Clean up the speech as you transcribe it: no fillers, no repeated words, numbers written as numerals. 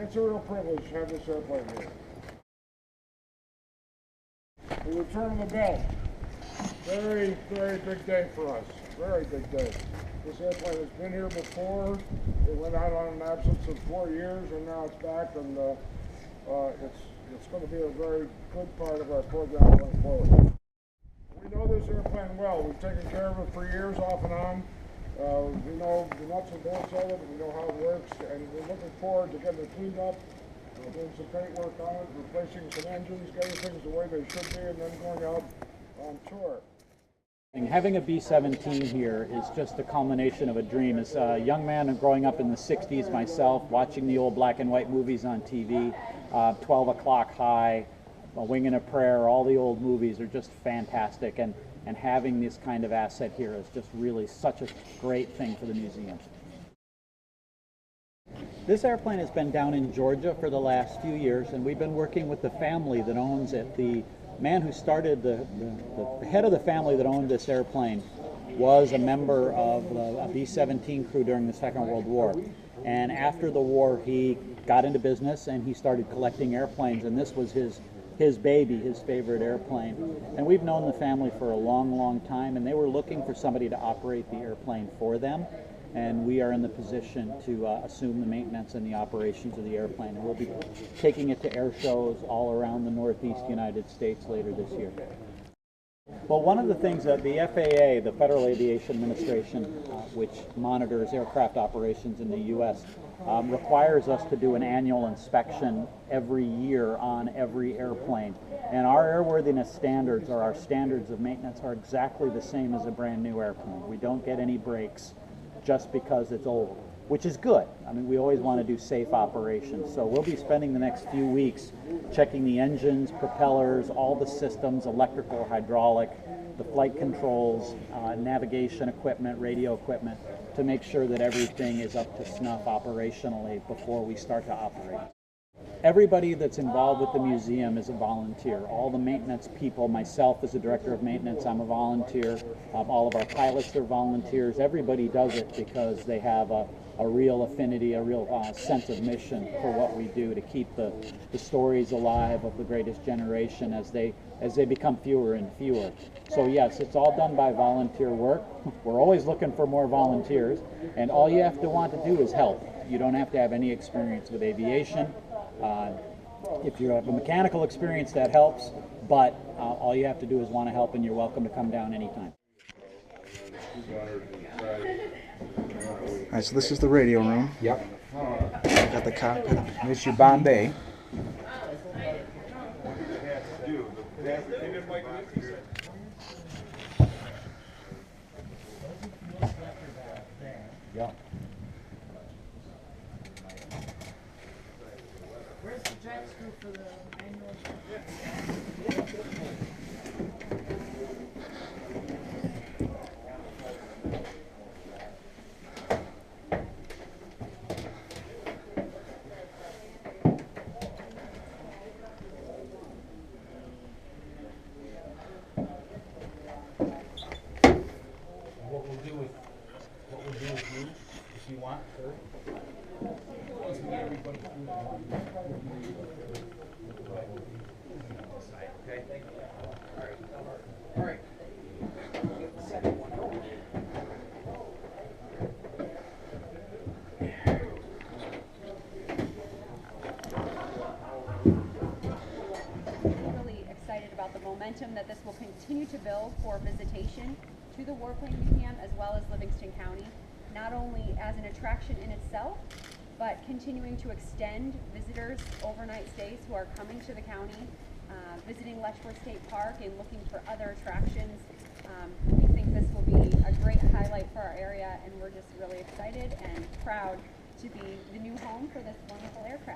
It's a real privilege to have this airplane here. The return of the Belle. Very, very big day for us. Very big day. This airplane has been here before. It went out on an absence of 4 years, and now it's back, and it's going to be a very good part of our program going forward. We know this airplane well. We've taken care of it for years, off and on. We know the nuts and bolts of it. We know how it works, and we're looking forward to getting it cleaned up, doing some paint work on it, replacing some engines, getting things the way they should be, and then going out on tour. Having a B-17 here is just a culmination of a dream. As a young man and growing up in the 60s myself, watching the old black and white movies on TV, 12 O'Clock High, A Wing and a Prayer, all the old movies are just fantastic, and having this kind of asset here is just really such a great thing for the museum. This airplane has been down in Georgia for the last few years, and we've been working with the family that owns it. The man who started, the head of the family that owned this airplane was a member of a B-17 crew during the Second World War. And after the war, he got into business and he started collecting airplanes, and this was his baby, his favorite airplane. And we've known the family for a long, long time, and they were looking for somebody to operate the airplane for them. And we are in the position to assume the maintenance and the operations of the airplane. And we'll be taking it to air shows all around the Northeast United States later this year. Well, one of the things that the FAA, the Federal Aviation Administration, which monitors aircraft operations in the U.S., requires us to do an annual inspection every year on every airplane. And our airworthiness standards, or our standards of maintenance, are exactly the same as a brand new airplane. We don't get any breaks just because it's old, which is good. I mean, we always want to do safe operations. So we'll be spending the next few weeks checking the engines, propellers, all the systems, electrical, hydraulic, the flight controls, navigation equipment, radio equipment, to make sure that everything is up to snuff operationally before we start to operate. Everybody that's involved with the museum is a volunteer. All the maintenance people, myself as the director of maintenance, I'm a volunteer. All of our pilots are volunteers. Everybody does it because they have a real affinity, a real sense of mission for what we do to keep the stories alive of the greatest generation as they become fewer and fewer. So yes, it's all done by volunteer work. We're always looking for more volunteers, and all you have to want to do is help. You don't have to have any experience with aviation. If you have a mechanical experience, that helps, but all you have to do is want to help, and you're welcome to come down anytime. All right, so this is the radio room. Yep. I got the cockpit. This is your Bombay. Yep. Where's the jack screw for the manual? What we'll do with you, if you want, sir. Once we get everybody through okay? All right. Get the second one over. Really excited about the momentum that this will continue to build for visitation to the Warplane Museum as well as Livingston County, not only as an attraction in itself, but continuing to extend visitors' overnight stays who are coming to the county, visiting Wadsworth State Park and looking for other attractions. We think this will be a great highlight for our area, and we're just really excited and proud to be the new home for this wonderful aircraft.